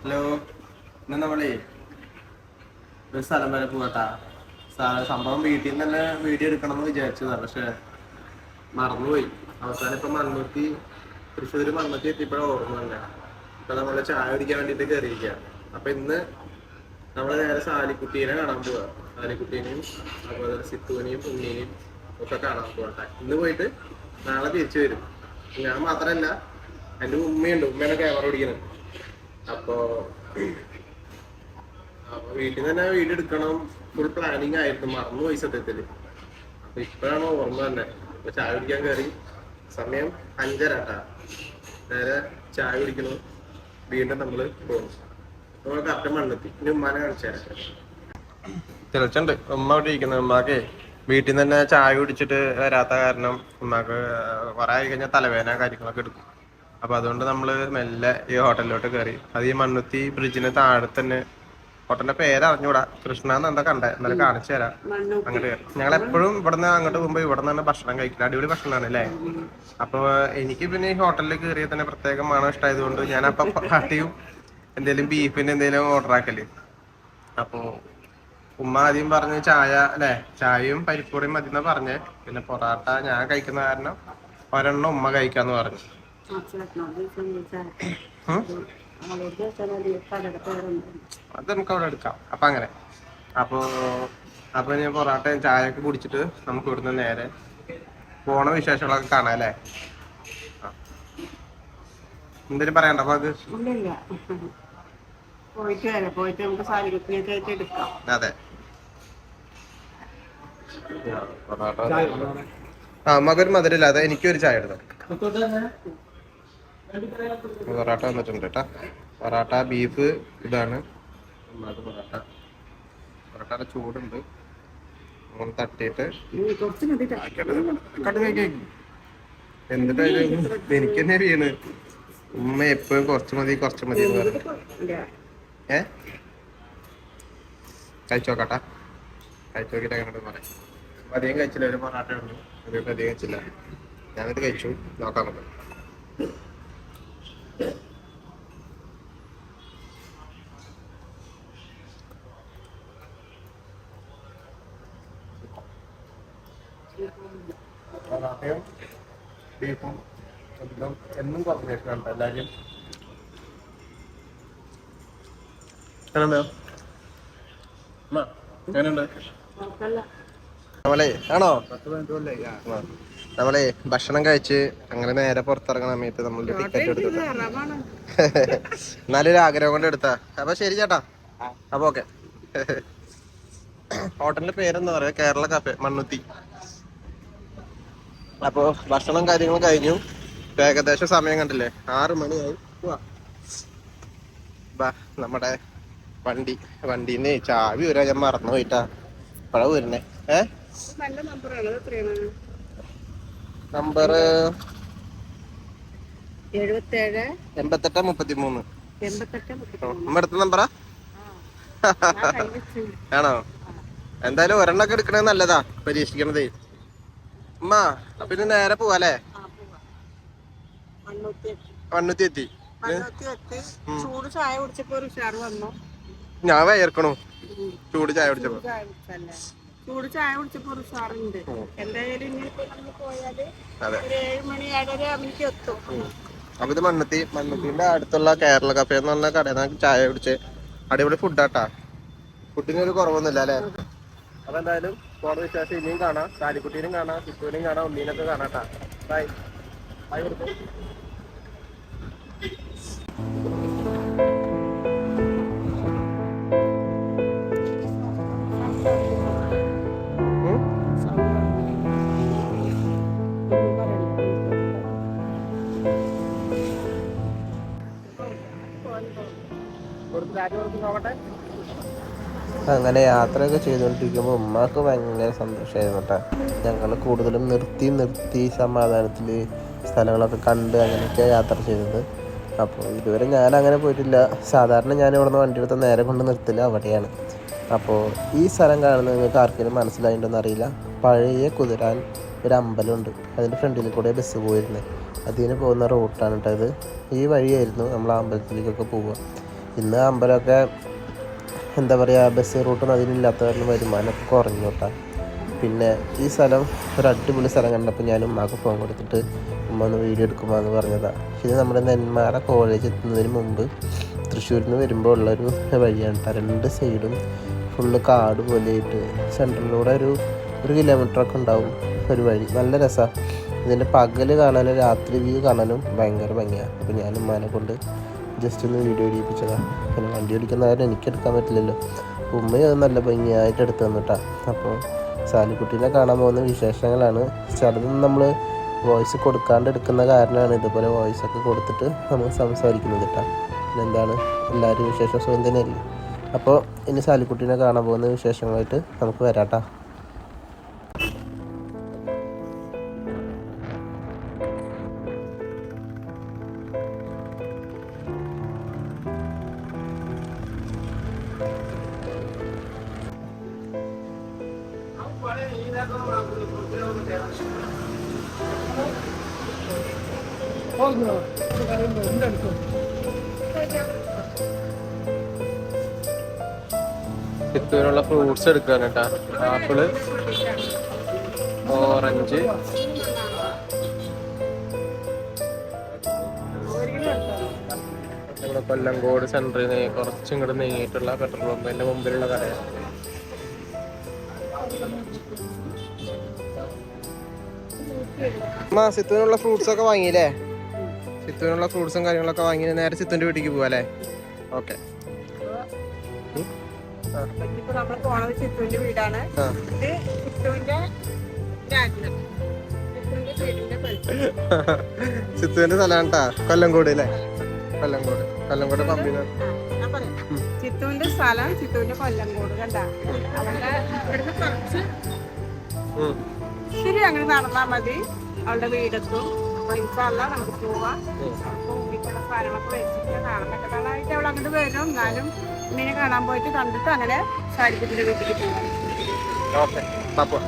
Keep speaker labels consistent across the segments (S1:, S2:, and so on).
S1: Hello, ഇന്ന് നമ്മളേ ഒരു സ്ഥലം വരെ പോകട്ടാ. സംഭവം വീട്ടിൽ നിന്ന് തന്നെ വീഡിയോ എടുക്കണം എന്ന് വിചാരിച്ചതാണ്, പക്ഷെ മറന്നുപോയി. അവസാനം ഇപ്പൊ മണ്ണുത്തി തൃശ്ശൂര് മണ്ണുത്തി എത്തിയപ്പോഴാണ് ഓർമ്മ തന്നെ. ഇപ്പൊ നമ്മള് ചായ കുടിക്കാൻ വേണ്ടിട്ട് കയറിയിരിക്കുക. അപ്പൊ ഇന്ന് നമ്മള് നേരെ സാലിക്കുട്ടീനെ കാണാൻ പോവാ. സാലിക്കുട്ടീനെയും അതുപോലെ സിത്തുവിനെയും ഉണ്ണീനെയും ഒക്കെ കാണാൻ പോകട്ടെ. ഇന്ന് പോയിട്ട് നാളെ തിരിച്ചു വരും. ഞാൻ മാത്രല്ല, എൻ്റെ ഉമ്മയുണ്ട്. ഉമ്മയാണ് ക്യാമറ ഓടിക്കുന്നത്. അപ്പോ വീട്ടിൽ നിന്ന് തന്നെ വീഡിയോ എടുക്കണം ഫുൾ പ്ലാനിങ് ആയിരുന്നു, മറന്നുപോയി സത്യത്തില്. അപ്പൊ ഇപ്പോഴാണ് ഓർമ്മ തന്നെ. അപ്പൊ ചായ കുടിക്കാൻ കയറി. സമയം 5:30 ട്ടാ. നേരെ ചായ കുടിക്കണം. വീണ്ടും നമ്മള് പോകും. നമ്മൾ കറക്റ്റ് മണ്ണെത്തി. ഇനി ഉമ്മാനെ കാണിച്ചാൽ തെളിച്ചുണ്ട്. ഉമ്മ അവിടെ ഇരിക്കുന്നത്. ഉമ്മാക്ക് വീട്ടിൽ നിന്ന് തന്നെ ചായ കുടിച്ചിട്ട് വരാത്ത കാരണം ഉമ്മാക്ക് കുറെ ആയി കഴിഞ്ഞാൽ തലവേദന കാര്യങ്ങളൊക്കെ എടുക്കും. അപ്പൊ അതുകൊണ്ട് നമ്മള് മെല്ലെ ഈ ഹോട്ടലിലോട്ട് കയറി. അത് ഈ മണ്ണുത്തി ബ്രിഡ്ജിന് താഴെ തന്നെ. ഹോട്ടലിന്റെ പേര് അറിഞ്ഞൂടാ, കൃഷ്ണ എന്നെന്താ കണ്ടേ, എന്നാലും കാണിച്ചു തരാം. അങ്ങോട്ട് കയറി. ഞങ്ങൾ എപ്പോഴും ഇവിടുന്ന് അങ്ങോട്ട് പോകുമ്പോ ഇവിടെ നിന്നാണ് ഭക്ഷണം കഴിക്കുന്നത്. അടിപൊളി ഭക്ഷണമാണ് അല്ലേ. അപ്പൊ എനിക്ക് പിന്നെ ഈ ഹോട്ടലിൽ കയറിയ തന്നെ പ്രത്യേകം മണം ഇഷ്ടമായതുകൊണ്ട് ഞാൻ അപ്പൊ പാട്ടിയും എന്തേലും ബീഫിന്റെ എന്തേലും ഓർഡർ ആക്കല്. അപ്പൊ ഉമ്മ ആദ്യം പറഞ്ഞ് ചായ അല്ലെ, ചായയും പരിപ്പൂടിയും മതി എന്നാ പറഞ്ഞേ. പിന്നെ പൊറാട്ട ഞാൻ കഴിക്കുന്ന കാരണം ഒരെണ്ണം ഉമ്മ കഴിക്കാന്ന് പറഞ്ഞു. അത് നമുക്ക് അവിടെ എടുക്കാം. അപ്പൊ അങ്ങനെ അപ്പൊ ഞാൻ പൊറാട്ടയും ചായയൊക്കെ കുടിച്ചിട്ട് നമുക്ക് ഇവിടുന്ന് നേരെ പോണ വിശേഷങ്ങളൊക്കെ കാണാം അല്ലേ. എന്തേലും പറയണ്ട അപ്പൊ അത് അതെ. മകര് മധുരമില്ല. അതെ, എനിക്കൊരു ചായ എടുത്തോ. പൊറാട്ട വന്നിട്ടുണ്ട് കേട്ടാ. പൊറാട്ട ബീഫ് ഇതാണ് പൊറാട്ട ചൂടുണ്ട്. അങ്ങനെ തട്ടിയിട്ട് എന്നിട്ടായാലും എനിക്ക് തന്നെ വീണ്. ഉമ്മ എപ്പോഴും കുറച്ച് മതി എന്ന് പറഞ്ഞു. കഴിച്ചോക്കട്ടാ. കഴിച്ചു നോക്കിട്ട് അങ്ങനെ പറയാം. അധികം കഴിച്ചില്ല, ഒരു പൊറാട്ട ഉണ്ട്. അധികം കഴിച്ചില്ല. ഞാനിത് കഴിച്ചു നോക്കാൻ പറ്റും. പൊറാട്ടയും ബീഫും എന്നും കോമ്പിനേഷൻ ഉണ്ട് എല്ലാവരും. നമ്മളെ ആണോ നമ്മളെ ഭക്ഷണം കഴിച്ച് അങ്ങനെ നേരെ പുറത്തിറങ്ങുന്ന സമയത്ത് നമ്മളുടെ ടിക്കറ്റ് എടുത്തിട്ട് എന്നാലും ഒരു ആഗ്രഹം കൊണ്ട് എടുത്താ. അപ്പൊ ശരി ചേട്ടാ. അപ്പൊ ഓക്കെ. ഹോട്ടലിന്റെ പേരെന്താ പറയാ, കേരള കഫേ മണ്ണുത്തി. അപ്പൊ ഭക്ഷണം കാര്യങ്ങളും കഴിഞ്ഞു. ഏകദേശം സമയം കണ്ടില്ലേ, 6 മണിയായി. നമ്മുടെ വണ്ടീന്ന് ചാവി വരാ ഞാൻ മറന്നു പോയിട്ടാ. ഇപ്പഴാ വരുന്നേ. നമ്പർ 8833. അടുത്ത നമ്പറാ ആണോ? എന്തായാലും ഒരെണ്ണൊക്കെ എടുക്കണത് നല്ലതാ, പരീക്ഷിക്കണതേ. ഉമ്മ പിന്നെ നേരെ പോവാല്ലേ. മണ്ണുത്തി എത്തി.
S2: ചൂട് ചായ കുടിച്ചപ്പോ ഒരു ഉഷാറ് വന്നു.
S1: ഞാൻ വയർക്കണു ചൂട് ചായ കുടിച്ചപ്പോ.
S2: ചൂട് ചായ കുടിച്ചപ്പോ ഒരു ഉഷാറുണ്ട്. എന്തായാലും ഇനിയിപ്പോ നമ്മൾ പോയാല് ഒരു 7 മണി 7:30 ആകുമ്പോഴേക്കും എത്തും.
S1: അപ്പൊ ഇത് മണ്ണുത്തിന്റെ അടുത്തുള്ള കേരള കഫേ എന്ന് പറഞ്ഞ കടയിൽ നിന്ന് ചായ കുടിച്ച് അടിപൊളി ഫുഡാട്ടാ. ഫുഡിനൊരു കുറവൊന്നുമില്ല അല്ലെ. അപ്പൊ എന്തായാലും പോണ വിശ്വാസം ഇനിയും കാണാം. സാലിക്കുട്ടീനും കാണാം, സിത്തുവിനെയും കാണാം, ഉണ്ണീനൊക്കെ കാണാട്ടാ. Bye bye. അങ്ങനെ യാത്രയൊക്കെ ചെയ്തുകൊണ്ടിരിക്കുമ്പോൾ ഉമ്മാക്ക് ഭയങ്കര സന്തോഷമായിരുന്നു കേട്ടോ. ഞങ്ങൾ കൂടുതലും നിർത്തി സമാധാനത്തിൽ സ്ഥലങ്ങളൊക്കെ കണ്ട് അങ്ങനെയൊക്കെ യാത്ര ചെയ്തത്. അപ്പോൾ ഇതുവരെ ഞാൻ അങ്ങനെ പോയിട്ടില്ല. സാധാരണ ഞാൻ ഇവിടുന്ന് വണ്ടി എടുത്ത് നേരെ കൊണ്ട് നിർത്തില്ല അവിടെയാണ്. അപ്പോൾ ഈ സ്ഥലം കാണുന്നത് നിങ്ങൾക്ക് ആർക്കെങ്കിലും മനസ്സിലായിട്ടുണ്ടെന്ന് അറിയില്ല. പഴയ കുതിരാൻ ഒരു അമ്പലമുണ്ട്, അതിൻ്റെ ഫ്രണ്ടിൽ കൂടെ ബസ് പോയിരുന്നത്. അതിന് പോകുന്ന റൂട്ടാണ് കേട്ടോ ഇത്. ഈ വഴിയായിരുന്നു നമ്മൾ ആ അമ്പലത്തിലേക്കൊക്കെ പോവുക. ഇന്ന് അമ്പലമൊക്കെ എന്താ പറയുക, ബസ് റൂട്ടൊന്നും അതിലില്ലാത്ത കാരണം വരുമാനമൊക്കെ കുറഞ്ഞു കേട്ടോ. പിന്നെ ഈ സ്ഥലം ഒരു അടിപൊളി സ്ഥലം കണ്ടപ്പോൾ ഞാൻ ഉമ്മാക്ക് ഫോൺ കൊടുത്തിട്ട് ഉമ്മ ഒന്ന് വീഡിയോ എടുക്കുമ്പോൾ എന്ന് പറഞ്ഞതാണ്. ഇത് നമ്മുടെ നെന്മാറ കോളേജ് എത്തുന്നതിന് മുമ്പ് തൃശ്ശൂരിൽ നിന്ന് വരുമ്പോൾ ഉള്ളൊരു വഴിയാണ് കേട്ടോ. രണ്ട് സൈഡും ഫുള്ള് കാട് പോലെയായിട്ട് സെൻട്രലിലൂടെ ഒരു കിലോമീറ്ററൊക്കെ ഉണ്ടാവും ഒരു വഴി. നല്ല രസമാണ്. ഇതിൻ്റെ പകൽ കാണാനും രാത്രി വ്യൂ കാണാനും ഭയങ്കര ഭംഗിയാണ്. അപ്പോൾ ഞാൻ ഉമ്മാനെ കൊണ്ട് ജസ്റ്റ് ഒന്ന് വീഡിയോ എടുപ്പിച്ചതാണ്. പിന്നെ വണ്ടി ഓടിക്കുന്ന കാര്യം എനിക്കെടുക്കാൻ പറ്റില്ലല്ലോ. ഉമ്മയും അത് നല്ല ഭംഗിയായിട്ട് എടുത്തു തന്നിട്ടാ. അപ്പോൾ സാലിക്കുട്ടീനെ കാണാൻ പോകുന്ന വിശേഷങ്ങളാണ്. ചിലതൊന്നും നമ്മൾ വോയിസ് കൊടുക്കാണ്ട് എടുക്കുന്ന കാരണമാണ് ഇതുപോലെ വോയിസൊക്കെ കൊടുത്തിട്ട് നമ്മൾ സംസാരിക്കുന്നത് കേട്ടോ. പിന്നെ എന്താണ്, എല്ലാവരും വിശേഷം സുഖം തന്നെയല്ലേ. അപ്പോൾ ഇനി സാലിക്കുട്ടീനെ കാണാൻ പോകുന്ന വിശേഷങ്ങളായിട്ട് നമുക്ക് വരാട്ടോ. ചിത്തൂരിനുള്ള ഫ്രൂട്ട്സ് എടുക്കാൻ കേട്ടാ. ആപ്പിള്, ഓറഞ്ച്, നമ്മുടെ കൊല്ലങ്കോട് സെന്ററിൽ നിന്ന് കുറച്ചും ഇങ്ങോട്ട് നീങ്ങിയിട്ടുള്ള പെട്രോൾ പമ്പിന്റെ മുമ്പിലുള്ള കടയാണ്. സിത്തുവിനുള്ള ഫ്രൂട്ട്സ് ഒക്കെ വാങ്ങിയില്ലേ? സിത്തുവിനുള്ള ഫ്രൂട്ട്സും കാര്യങ്ങളൊക്കെ വാങ്ങി നേരെ സിത്തുവിന്റെ വീട്ടിലേക്ക് പോവാ അല്ലേ? ഓക്കെ.
S2: നമ്മള് പോണത് ചിത്തുവിന്റെ വീടാണ്.
S1: ചിത്തുവിന്റെ സ്ഥലമാണ് കേട്ടാ. കൊല്ലങ്കോട് അല്ലേ? കൊല്ലങ്കോട് പമ്പിന്.
S2: ചിത്തുവിന്റെ സ്ഥലം ചിത്തുവിന്റെ കൊല്ലങ്കോട് കണ്ടാ. അവളുടെ ഇവിടുന്ന് കുറച്ച് ശരി അങ്ങനെ നടന്നാ മതി, അവളുടെ വീടെത്തും. നമുക്ക് പോവാം. സാധനങ്ങളൊക്കെ വെച്ചിട്ട് കാണാനൊക്കെ കാണാനായിട്ട് അവൾ അങ്ങോട്ട് വരും. എന്നാലും ഇങ്ങനെ കാണാൻ പോയിട്ട് കണ്ടിട്ട് അങ്ങനെ സാരിക്കുട്ടിന്റെ വീട്ടിലേക്ക് പോവാം.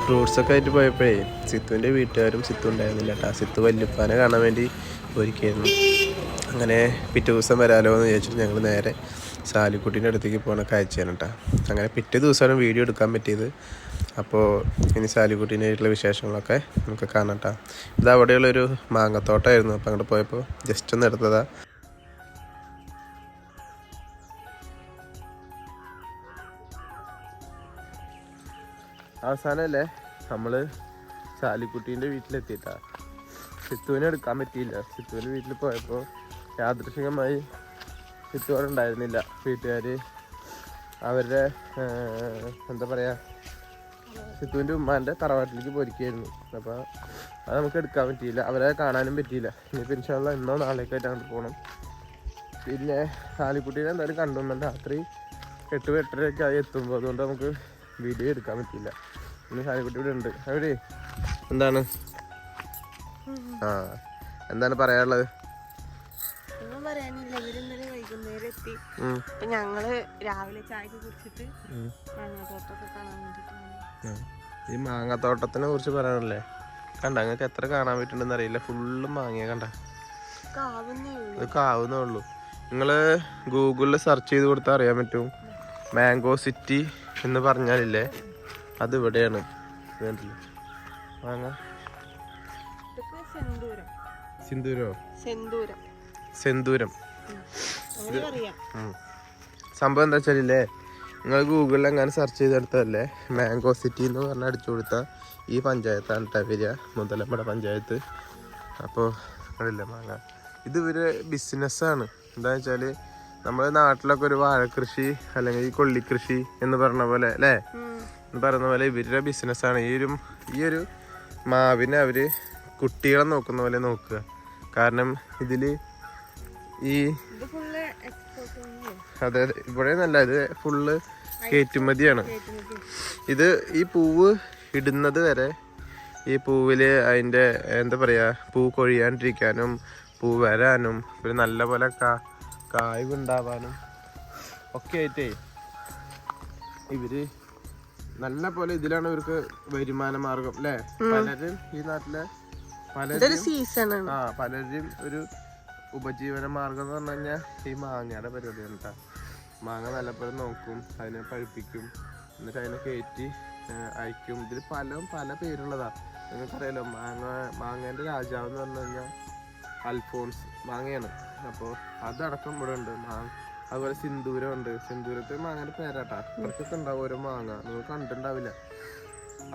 S1: ഫ്രൂട്ട്സ് ഒക്കെ ആയിട്ട് പോയപ്പോഴേ സിത്തുവിൻ്റെ വീട്ടുകാരും സിത്തു ഉണ്ടായിരുന്നില്ല കേട്ടോ. സിത്തു വല്യപ്പാനെ കാണാൻ വേണ്ടി ഒരുക്കിയായിരുന്നു. അങ്ങനെ പിറ്റേ ദിവസം വരാലോ എന്ന് ചോദിച്ചിട്ട് ഞങ്ങൾ നേരെ സാലിക്കുട്ടീൻ്റെ അടുത്തേക്ക് പോകണൊക്കെ അയച്ചാണ് കേട്ടോ. അങ്ങനെ പിറ്റേ ദിവസമാണ് വീഡിയോ എടുക്കാൻ പറ്റിയത്. അപ്പോൾ ഇനി സാലിക്കുട്ടീൻ്റെ ആയിട്ടുള്ള വിശേഷങ്ങളൊക്കെ നമുക്ക് കാണാം കേട്ടോ. ഇത് അവിടെയുള്ളൊരു മാങ്ങത്തോട്ടമായിരുന്നു. അപ്പോൾ അങ്ങോട്ട് പോയപ്പോൾ ജസ്റ്റ് ഒന്ന് എടുത്തതാ. അവസാനമല്ലേ നമ്മൾ സാലിക്കുട്ടീൻ്റെ വീട്ടിലെത്തിയിട്ടാ. സിത്തുവിനെ എടുക്കാൻ പറ്റിയില്ല. സിത്തുവിൻ്റെ വീട്ടിൽ പോയപ്പോൾ യാദൃശികമായി സിത്തു അവിടെ ഉണ്ടായിരുന്നില്ല. വീട്ടുകാർ അവരുടെ എന്താ പറയുക, സിത്തുവിൻ്റെ ഉമ്മാൻ്റെ തറവാട്ടിലേക്ക് പോയിരിക്കുകയായിരുന്നു. അപ്പോൾ അത് നമുക്ക് എടുക്കാൻ പറ്റിയില്ല, അവരെ കാണാനും പറ്റിയില്ല. ഇനിയിപ്പോൾ ഇൻഷാല്ലാ ഇന്നോ നാളേക്കായിട്ട് അങ്ങോട്ട് പോകണം. പിന്നെ സാലിക്കുട്ടീനെ എന്തായാലും കണ്ടുവന്നാൽ രാത്രി 8-8:30 ആയി എത്തുമ്പോൾ, അതുകൊണ്ട് നമുക്ക് വീഡിയോ എടുക്കാൻ പറ്റിയില്ല. ഇനി സാലിക്കുട്ടി ഇവിടെ ഉണ്ട്. അവിടെ എന്താണ് എന്താണ് പറയാനുള്ളത്?
S2: പറയാനില്ല. ഇവരിന്നലെ വൈകുന്നേരം എത്തി. ഞങ്ങള് രാവിലെ ചായക്ക് കുടിച്ചിട്ട് മാങ്ങാത്തോട്ടമൊക്കെ കാണാൻ വേണ്ടിട്ട്.
S1: ഈ മാങ്ങാത്തോട്ടത്തിനെ കുറിച്ച് പറയാനല്ലേ? കണ്ട നിങ്ങൾക്ക് എത്ര കാണാൻ പറ്റുന്നുണ്ടെന്ന് അറിയില്ല. ഫുള്ളും മാങ്ങിയ കണ്ട, ഇത് കാവുന്നേ ഉള്ളൂ. നിങ്ങൾ ഗൂഗിളിൽ സെർച്ച് ചെയ്ത് കൊടുത്താൽ അറിയാൻ പറ്റും. മാംഗോ സിറ്റി എന്ന് പറഞ്ഞാലില്ലേ, അത് ഇവിടെയാണ്. മാങ്ങ സെന്തൂരം. സംഭവം എന്താ വെച്ചാലില്ലേ, നിങ്ങൾ ഗൂഗിളിൽ എങ്ങനെ സെർച്ച് ചെയ്തെടുത്തല്ലേ മാംഗോ സിറ്റി എന്ന് പറഞ്ഞാൽ അടിച്ചു കൊടുത്താൽ ഈ പഞ്ചായത്താണ് കേട്ടോ വരിക, മുതലമ്പട പഞ്ചായത്ത്. അപ്പോൾ അതില്ലേ മാങ്ങ, ഇത് ഇവര് ബിസിനസ്സാണ്. എന്താണെന്ന് വെച്ചാൽ നമ്മുടെ നാട്ടിലൊക്കെ ഒരു വാഴക്കൃഷി അല്ലെങ്കിൽ ഈ കൊള്ളിക്കൃഷി എന്ന് പറഞ്ഞ പോലെ അല്ലേ, എന്ന് പറയുന്ന പോലെ ഇവരുടെ ബിസിനസ്സാണ്. ഈ ഒരു മാവിനെ അവർ കുട്ടികളെ നോക്കുന്ന പോലെ നോക്കുക. കാരണം ഇതിൽ അതെ ഇവിടെ നല്ല ഇത് ഫുള്ള് കയറ്റുമതിയാണ്. ഇത് ഈ പൂവ് ഇടുന്നത് വരെ ഈ പൂവില് അതിൻ്റെ എന്താ പറയുക, പൂ കൊഴിയാണ്ടിരിക്കാനും പൂ വരാനും പിന്നെ നല്ല പോലെ കായ്വ് ഉണ്ടാവാനും ഒക്കെ ആയിട്ടേ ഇവര് നല്ല പോലെ ഇതിലാണ് ഇവർക്ക് വരുമാന മാർഗം അല്ലേ. പലരും ഈ നാട്ടിലെ പലരും ഒരു ഉപജീവന മാർഗം എന്ന് പറഞ്ഞു കഴിഞ്ഞാൽ ഈ മാങ്ങയുടെ പരിപാടിയാണ് കേട്ടോ. മാങ്ങ നല്ലപോലെ നോക്കും, അതിനെ പഴുപ്പിക്കും, എന്നിട്ട് അതിനെ കയറ്റി അയക്കും. ഇതിൽ പല പേരുള്ളതാ. നിങ്ങൾക്കറിയാലോ മാങ്ങേൻ്റെ രാജാവ് എന്ന് പറഞ്ഞു കഴിഞ്ഞാൽ അൽഫോൺസ് മാങ്ങയാണ്. അപ്പോൾ അതടക്കം ഇവിടെ ഉണ്ട്. അതുപോലെ സിന്ദൂരം ഉണ്ട്. സിന്ദൂരത്തെ മാങ്ങേൻ്റെ പേരാട്ടാ. ഇവർക്കൊക്കെ ഉണ്ടാവും ഓരോ മാങ്ങ, നിങ്ങൾ കണ്ടിട്ടുണ്ടാവില്ല.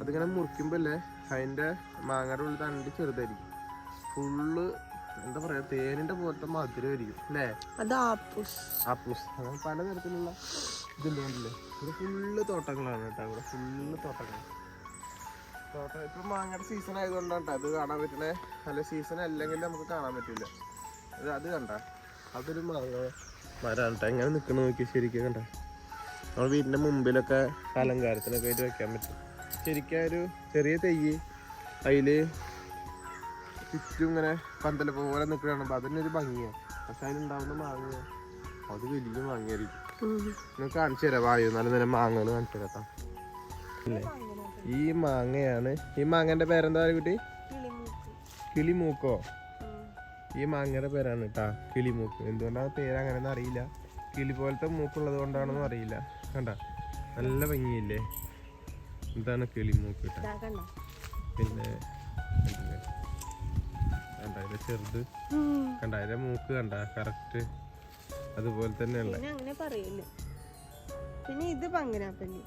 S1: അതിങ്ങനെ മുറിക്കുമ്പോൾ അല്ലേ അതിൻ്റെ മാങ്ങയുടെ ഉള്ളിൽ തണ്ട് ചെറുതായിരിക്കും, ഫുള്ള് എന്താ പറയാ തേനിന്റെ പോലത്തെ മധുരമായിരിക്കും അല്ലേ. ആപ്പൂസ് അങ്ങനെ പലതരത്തിലുള്ള ഇതുണ്ടല്ലേ. ഇവിടെ ഫുള്ള് തോട്ടങ്ങളാണ് കേട്ടോ. ഇവിടെ ഫുള്ള് തോട്ടം. ഇപ്പൊ മാങ്ങയുടെ സീസൺ ആയതുകൊണ്ടാണ് കേട്ടോ അത് കാണാൻ പറ്റണേ. അല്ല സീസൺ അല്ലെങ്കിൽ നമുക്ക് കാണാൻ പറ്റില്ല. അത് കണ്ട അതൊരു മാങ്ങ മരമാണ് കേട്ടോ. എങ്ങനെ നിൽക്കണ നോക്കി ശരിക്കും കണ്ട. നമ്മൾ വീടിന്റെ മുമ്പിലൊക്കെ അലങ്കാരത്തിനൊക്കെ ആയിട്ട് വെക്കാൻ പറ്റും. ശരിക്കും ഒരു ചെറിയ തെയ്യ് അതില് ചുറ്റും ഇങ്ങനെ പന്തല പോലെ നിൽക്കുകയാണ്. അപ്പൊ അതിനൊരു ഭംഗിയാണ്. പക്ഷെ അതിലുണ്ടാവുന്ന മാങ്ങ അത് വലിയ മാങ്ങയായിരിക്കും. നിങ്ങൾക്ക് കാണിച്ചു തരാം. വായു നല്ല നല്ല മാങ്ങകൾ കാണിച്ചു തരാം അല്ലേ. ഈ മാങ്ങയാണ്. ഈ മാങ്ങന്റെ പേരെന്താ കുട്ടി? കിളിമൂക്കോ? ഈ മാങ്ങയുടെ പേരാണ് കേട്ടാ കിളിമൂക്ക്. എന്തുകൊണ്ടാണ് പേര് അങ്ങനെയൊന്നും അറിയില്ല. കിളി പോലത്തെ മൂക്കുള്ളത് കൊണ്ടാണെന്നും അറിയില്ല. കണ്ട നല്ല ഭംഗിയില്ലേ. എന്താണ് കിളിമൂക്ക് കേട്ടാ. പിന്നെ കണ്ട അതിന്റെ ചെറുത് കണ്ട അതിന്റെ മൂക്ക് കണ്ട കറക്റ്റ് അതുപോലെ തന്നെയുള്ള.
S2: പിന്നെ ഇത് പങ്കനാപ്പല്ലി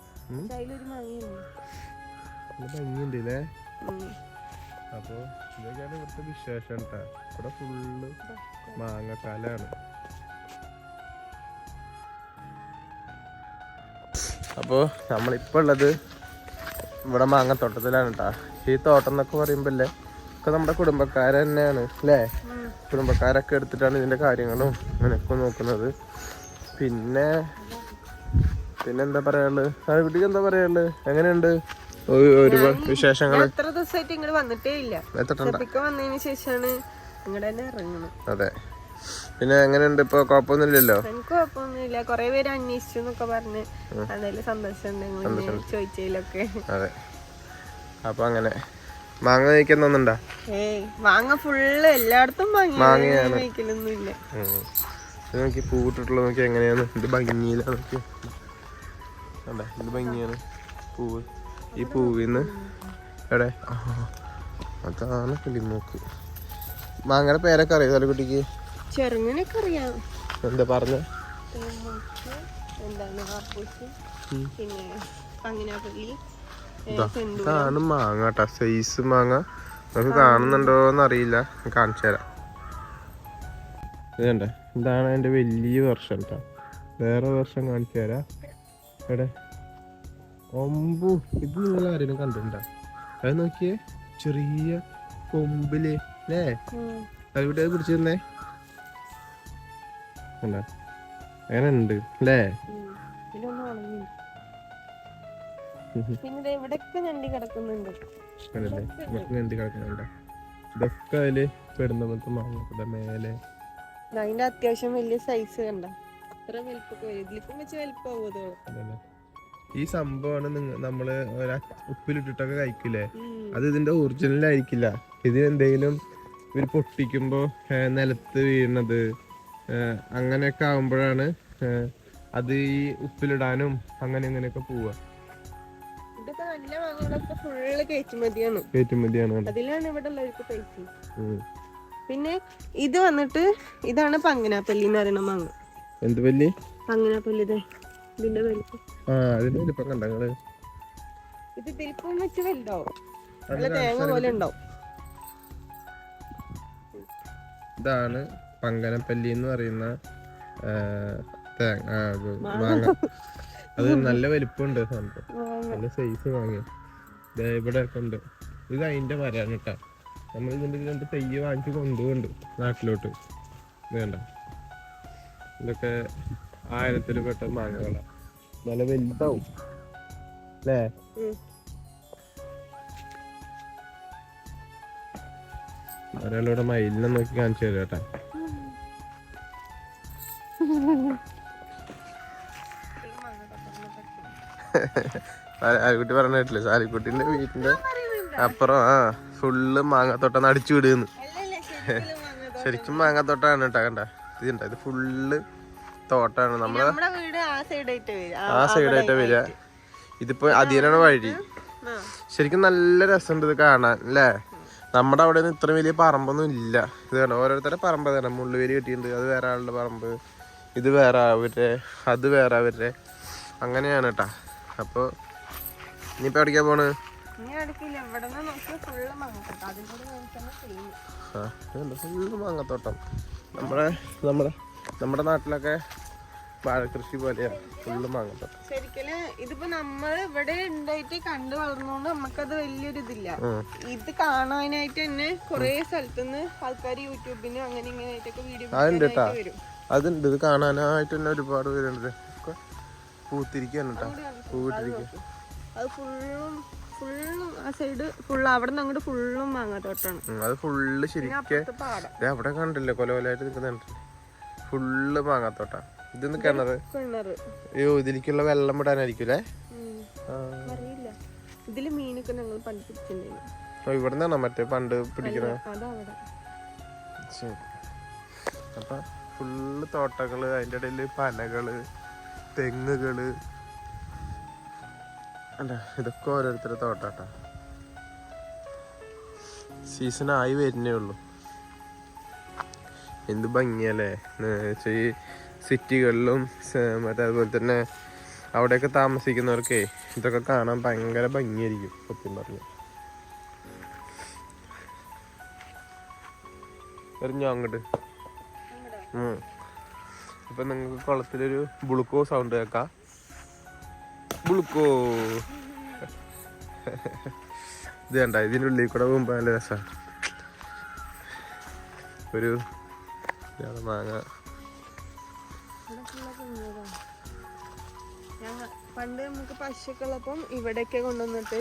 S1: ഭംഗിയുണ്ട് അല്ലേ. അപ്പൊ ഇതൊക്കെയാണ് ഇവിടുത്തെ വിശേഷം കേട്ടാ. ഇവിടെ ഫുള്ള് മാങ്ങക്കാലാണ്. അപ്പോ നമ്മളിപ്പോ ഉള്ളത് ഇവിടെ മാങ്ങത്തോട്ടത്തിലാണ് കേട്ടാ. ഈ തോട്ടം എന്നൊക്കെ പറയുമ്പോ അല്ലേ ഒക്കെ നമ്മുടെ കുടുംബക്കാര് തന്നെയാണ് അല്ലേ. കുടുംബക്കാരൊക്കെ എടുത്തിട്ടാണ് ഇതിന്റെ കാര്യങ്ങളും അങ്ങനെയൊക്കെ നോക്കുന്നത്. പിന്നെന്താ പറയാനുള്ളത്? ആ കുട്ടിക്ക് എന്താ പറയാനുള്ളത്? എങ്ങനെയുണ്ട് ഒരുപാട് വിശേഷങ്ങള്?
S2: എത്ര ദിവസമായിട്ട് ഇങ്ങോട്ട് വന്നിട്ടേ ഇല്ല. വന്നതിന് ശേഷമാണ് ഇങ്ങോട്ട് തന്നെ ഇറങ്ങുന്നത്.
S1: അതെ. പിന്നെ എങ്ങനെയുണ്ട് ഇപ്പൊ? കുഴപ്പമൊന്നുമില്ലല്ലോ?
S2: എനിക്ക് കുഴപ്പമൊന്നുമില്ല. കൊറേ പേര് അന്വേഷിച്ചു എന്നൊക്കെ പറഞ്ഞ് അതായത് സന്തോഷം ചോദിച്ചതിലൊക്കെ.
S1: അതെ. അപ്പൊ അങ്ങനെ മാങ്ങ കഴിക്കാൻ തോന്നുന്നുണ്ടോ?
S2: മാങ്ങ ഫുള്ള് എല്ലായിടത്തും മാങ്ങയാണ്. കഴിക്കലൊന്നുമില്ല.
S1: നോക്കി പൂവിട്ടിട്ടുള്ള നോക്കി എങ്ങനെയാണ്. ഇത് ഭംഗിയില നോക്കി. ഇത് ഭംഗിയാണ് പൂവ്. ഈ പൂവിന്ന് എവിടെ അതാണ് കിളിമൂക്ക്. മാങ്ങയുടെ പേരൊക്കെ അറിയാം കുട്ടിക്ക്?
S2: ചെറുങ്ങനൊക്കെ അറിയാം.
S1: എന്താ പറഞ്ഞ?
S2: പിന്നെ പങ്കനാപ്പള്ളി.
S1: ഇതാണ് മാങ്ങ കേട്ടാ. സൈസ് മാങ്ങ നമുക്ക് കാണുന്നുണ്ടോന്ന് അറിയില്ല. കാണിച്ചു തരാം. ഇതണ്ട ഇതാണ് അതിന്റെ വലിയ വർഷം കേട്ടാ. വേറെ വർഷം കാണിച്ചു തരാം. എവിടെ കൊമ്പു. ഇത് നിങ്ങൾ ആരെങ്കിലും കണ്ടിട്ടുണ്ടോ? അത് നോക്കിയേ ചെറിയ കൊമ്പില് അല്ലേ. അവിടെ പിടിച്ചിരുന്നേ അങ്ങനെ ഉണ്ട് അല്ലേ. ഇതൊക്കെ അതില് പെടുന്ന മാങ്ങ മേലെ.
S2: അതിന്റെ അത്യാവശ്യം വലിയ സൈസ് കണ്ട. ഇത്ര വലിപ്പൊക്കെ വരും. ഇതിലിപ്പം വെച്ച് വലിപ്പമാവോ?
S1: ഈ സംഭവമാണ് നമ്മള് ഉപ്പിലിട്ടിട്ടൊക്കെ കഴിക്കില്ലേ, അത് ഇതിന്റെ ഒറിജിനൽ ആയിരിക്കില്ല. ഇതിനെന്തെങ്കിലും ഇവര് പൊട്ടിക്കുമ്പോ നിലത്ത് വീഴുന്നത് അങ്ങനെയൊക്കെ ആവുമ്പോഴാണ് അത് ഈ ഉപ്പിലിടാനും അങ്ങനെ ഇങ്ങനെയൊക്കെ പോവുക. കയറ്റുമതിയാണ്.
S2: അതിലാണ് ഇവിടെ ഉള്ളവർക്ക് പൈസ. പിന്നെ ഇത് വന്നിട്ട് ഇതാണ് പങ്കനാപ്പല്ലി എന്ന് പറയുന്ന മാങ്ങ.
S1: എന്ത് പല്ലി?
S2: പങ്കനാപ്പല്ലി. ഇതിന്റെ വലിപ്പം.
S1: അതിന്റെ വലിപ്പം കണ്ടോ നിങ്ങള്?
S2: ഇത് വലിപ്പം വെച്ച് വലുതാവും. നല്ല തേങ്ങ പോലെ ഉണ്ടാവും.
S1: ഇതാണ് പങ്കനപ്പല്ലി എന്ന് പറയുന്ന മാങ്ങ. അത് നല്ല വലിപ്പമുണ്ട്. നല്ല സൈസ് മാങ്ങ ഇവിടെ ഒക്കെ ഉണ്ട്. ഇത് അതിന്റെ മരമാണ് കേട്ടാ. നമ്മൾ ഇതിന്റെ രണ്ട് തെയ്യ് വാങ്ങിച്ച് കൊണ്ടുപോകുന്നുണ്ട് നാട്ടിലോട്ട്. വേണ്ട ഇതൊക്കെ 1000 പെട്ട മാങ്ങകളാണ്. നല്ല വലുതാവും അല്ലേ. ഒരാളിവിടെ മയിലിനെ നോക്കി കാണിച്ചു തരാം കേട്ടാ. സാലിക്കുട്ടി പറഞ്ഞ കേട്ടില്ലേ? സാലിക്കുട്ടിന്റെ വീട്ടിന്റെ അപ്പുറം ഫുള്ള് മാങ്ങത്തോട്ടം അടിച്ചു വിടുന്നു. ശരിക്കും മാങ്ങാത്തോട്ടാണ് കേട്ടാ. കണ്ട ഇതുണ്ട, ഇത് ഫുള്ള് തോട്ടാണ്. നമ്മളെ
S2: വീട് ആ
S1: സൈഡായിട്ടാ വരിക. ഇതിപ്പോ അതിനാണ് വഴി. ശരിക്കും നല്ല രസമുണ്ട് ഇത് കാണാൻ അല്ലേ. നമ്മുടെ അവിടെ നിന്ന് ഇത്ര വലിയ പറമ്പൊന്നും ഇല്ല. ഇത് കണ്ടോ, ഓരോരുത്തരുടെ പറമ്പ് തന്നെ മുള്ളുവേലി കെട്ടിയിട്ടുണ്ട്. അത് വേറെ ആളുടെ പറമ്പ്, ഇത് വേറെ അവരുടെ, അത് വേറെ അവരുടെ, അങ്ങനെയാണ് കേട്ടാ. അപ്പൊ ഇനിയിപ്പോ എവിടേക്കാ പോണ്? ഫുള്ള് മാങ്ങത്തോട്ടം. നമ്മുടെ നാട്ടിലൊക്കെ വാഴ കൃഷി പോലെയാണ് ഫുള്ള് മാങ്ങത്തോട്ടം.
S2: ശരിക്കും ഇതിപ്പോ നമ്മൾ ഇവിടെ ഉണ്ടായിട്ട് കണ്ടു വളർന്നോണ്ട് നമുക്കത് വലിയൊരു ഇതില്ല. ഇത് കാണാനായിട്ട് തന്നെ കൊറേ സ്ഥലത്തുനിന്ന് ആൾക്കാർ യൂട്യൂബിനും അങ്ങനെ ഇങ്ങനെ ആയിട്ടൊക്കെ വീഡിയോ വരും.
S1: അതുണ്ട്, ഇത് കാണാനായിട്ട് തന്നെ ഒരുപാട് പേരുണ്ട്. പൂത്തിരിക്കാണ് കേട്ടോ, പൂവിട്ടിരിക്കുക.
S2: അത് ഫുള്ളും ആ സൈഡ് ഫുള്ള് അവിടെ നിന്ന് അങ്ങോട്ട് ഫുള്ളും മാങ്ങാത്തോട്ടാണ്.
S1: അത് ഫുള്ള് ശരിക്കും അവിടെ കണ്ടില്ലേ കൊലകൊലായിട്ട് നിൽക്കുന്നുണ്ട്. ഫുള്ള് മാങ്ങാത്തോട്ടാ. ഇതൊന്ന് കിണറ്. അയ്യോ, ഇതിലേക്കുള്ള വെള്ളം വിടാനായിരിക്കും അല്ലേ?
S2: അറിയില്ല. ഇതില് മീനൊക്കെ ഞങ്ങൾ പണ്ട് പിടിച്ചിട്ടുണ്ടായിരുന്നു.
S1: ഇവിടെ നിന്നാണോ മറ്റേ പണ്ട് പിടിക്കണ? അപ്പൊ ഫുള്ള് തോട്ടങ്ങള്, അതിന്റെ ഇടയില് പനകള്, തെങ്ങുകള്, ഇതൊക്കെ ഓരോരുത്തരുടെ തോട്ടാട്ടാ. സീസൺ ആയി വരുന്നേ ഉള്ളു. എന്ത് ഭംഗിയല്ലേ ഈ സിറ്റികളിലും മറ്റേ അതുപോലെ തന്നെ അവിടെയൊക്കെ താമസിക്കുന്നവർക്കേ ഇതൊക്കെ കാണാൻ ഭയങ്കര ഭംഗിയായിരിക്കും സത്യം പറഞ്ഞു. എറിഞ്ഞോ അങ്ങോട്ട്. അപ്പൊ നിങ്ങൾക്ക് കുളത്തിലൊരു ബുളുക്കോ സൗണ്ട് കേൾക്കാം. ബുളുക്കോ. ഇത് കണ്ട, ഇതിൻ്റെ ഉള്ളിൽ കൂടെ പോകുമ്പോ നല്ല രസമാണ്. ഒരു മാങ്ങ
S2: പണ്ട് നമുക്ക് പശുക്കൾ ഉള്ളപ്പം ഇവിടെയൊക്കെ കൊണ്ടുവന്നിട്ട്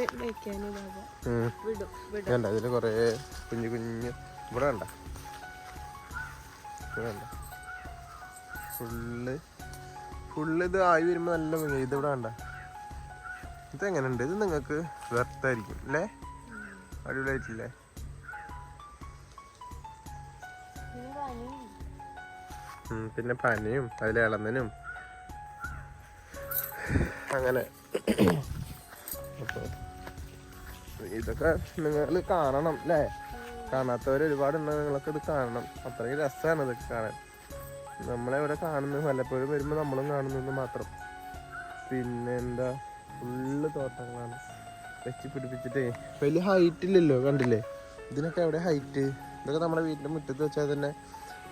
S1: വിടും. ഇതില് കൊറേ കുഞ്ഞു കുഞ്ഞു ഇവിടെ കണ്ട ഫുള്ള് ഇത് ആയി വരുമ്പോ നല്ല ഭംഗി. ഇത് ഇവിടെ കണ്ട, ഇതെങ്ങനെയുണ്ട്? ഇത് നിങ്ങൾക്ക് വെർത്തായിരിക്കും അല്ലേ? അടിപൊളിയായിട്ടില്ലേ? പിന്നെ പനിയും അതിൽ ഇളന്നനും അങ്ങനെ. അപ്പൊ ഇതൊക്കെ നിങ്ങൾ കാണണം അല്ലേ? കാണാത്തവർ ഒരുപാടുണ്ട്. നിങ്ങളൊക്കെ ഇത് കാണണം. അത്രയും രസമാണ് ഇതൊക്കെ കാണാൻ. നമ്മളെവിടെ കാണുന്നത് വല്ലപ്പോഴും വരുമ്പോൾ നമ്മളും കാണുന്നെന്ന് മാത്രം. പിന്നെ എന്താ, ഫുള്ള് തോട്ടങ്ങളാണ് വെച്ച് പിടിപ്പിച്ചിട്ടേ. വലിയ ഹൈറ്റ് ഇല്ലല്ലോ, കണ്ടില്ലേ? ഇതിനൊക്കെ എവിടെ ഹൈറ്റ്? ഇതൊക്കെ നമ്മുടെ വീടിൻ്റെ മുറ്റത്ത് വെച്ചാൽ തന്നെ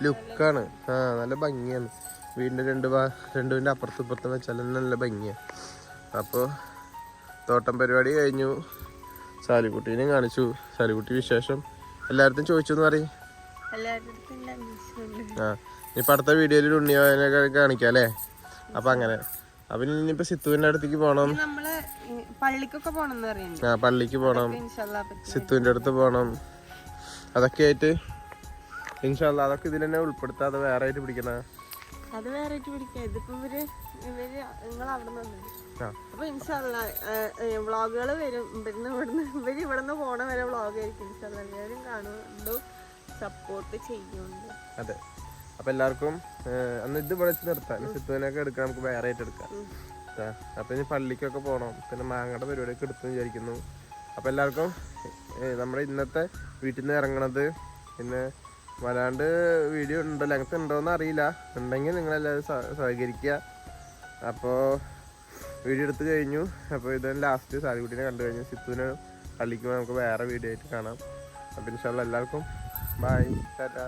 S1: ലുക്കാണ്. നല്ല ഭംഗിയാണ്. വീടിൻ്റെ രണ്ടുവിൻ്റെ അപ്പുറത്തും ഇപ്പുറത്തും വെച്ചാൽ തന്നെ നല്ല ഭംഗിയാണ്. അപ്പോൾ തോട്ടം പരിപാടി കഴിഞ്ഞു. സാലിക്കുട്ടീനെയും കാണിച്ചു. സാലിക്കുട്ടി വിശേഷം എല്ലായിടത്തും ചോദിച്ചു എന്ന് പറയും. ഇനിയിപ്പോൾ അടുത്ത വീഡിയോയിൽ ഉണ്ണിയോനൊക്കെ കാണിക്കാം അല്ലേ? അപ്പം അങ്ങനെ. അപ്പം ഇനിയിപ്പോൾ സിത്തുവിൻ്റെ അടുത്തേക്ക് പോകണം.
S2: പള്ളിക്കൊക്കെ പോകണം.
S1: പള്ളിക്ക് പോകണം, സിത്തുവിൻ്റെ അടുത്ത് പോകണം. അതൊക്കെ ആയിട്ട് ഇൻഷാല്ലാ അതൊക്കെ ഇതിൽ തന്നെ ഉൾപ്പെടുത്താതെ വേറെ ആയിട്ട് പിടിക്കണ.
S2: അത് വേറെ ആയിട്ട് പിടിക്കാം. ഇതിപ്പോ ഇവര് നിങ്ങൾ അവിടെ നിന്ന് അപ്പൊ ഇൻഷാല്ലാ വ്ളോഗുകൾ വരും. ഇവിടുന്ന് പോണ വരെ വ്ളോഗ് ആയിരിക്കും. ഇൻഷാല്ലാ എല്ലാവരും കാണുന്നുണ്ടോ, സപ്പോർട്ട് ചെയ്യുന്നുണ്ട്.
S1: അതെ. അപ്പൊ എല്ലാവർക്കും അന്ന് ഇത് ഇവിടെ വെച്ച് നിർത്താം. സിത്തുവിനൊക്കെ എടുക്കാം, നമുക്ക് വേറെ ആയിട്ട് എടുക്കാം. അപ്പൊ ഇനി പള്ളിക്കൊക്കെ പോകണം. പിന്നെ മാങ്ങയുടെ പരിപാടിയൊക്കെ എടുത്തു വിചാരിക്കുന്നു. അപ്പൊ എല്ലാവർക്കും നമ്മുടെ ഇന്നത്തെ വീട്ടിൽ നിന്ന് ഇറങ്ങണത്, പിന്നെ വല്ലാണ്ട് വീഡിയോ ഉണ്ടോ ലെങ്ത് ഉണ്ടോയെന്ന് അറിയില്ല. ഉണ്ടെങ്കിൽ നിങ്ങളെല്ലാവരും സഹകരിക്കുക. അപ്പോൾ വീഡിയോ എടുത്ത് കഴിഞ്ഞു. അപ്പോൾ ഇതാണ് ലാസ്റ്റ്. സാലിക്കുട്ടീനെ കണ്ടു കഴിഞ്ഞു. സിത്തുവിനെ പള്ളിക്ക് നമുക്ക് വേറെ വീഡിയോ ആയിട്ട് കാണാം. അപ്പോൾ ഇൻഷാല്ലാ എല്ലാവർക്കും ബൈ, ടാറ്റാ.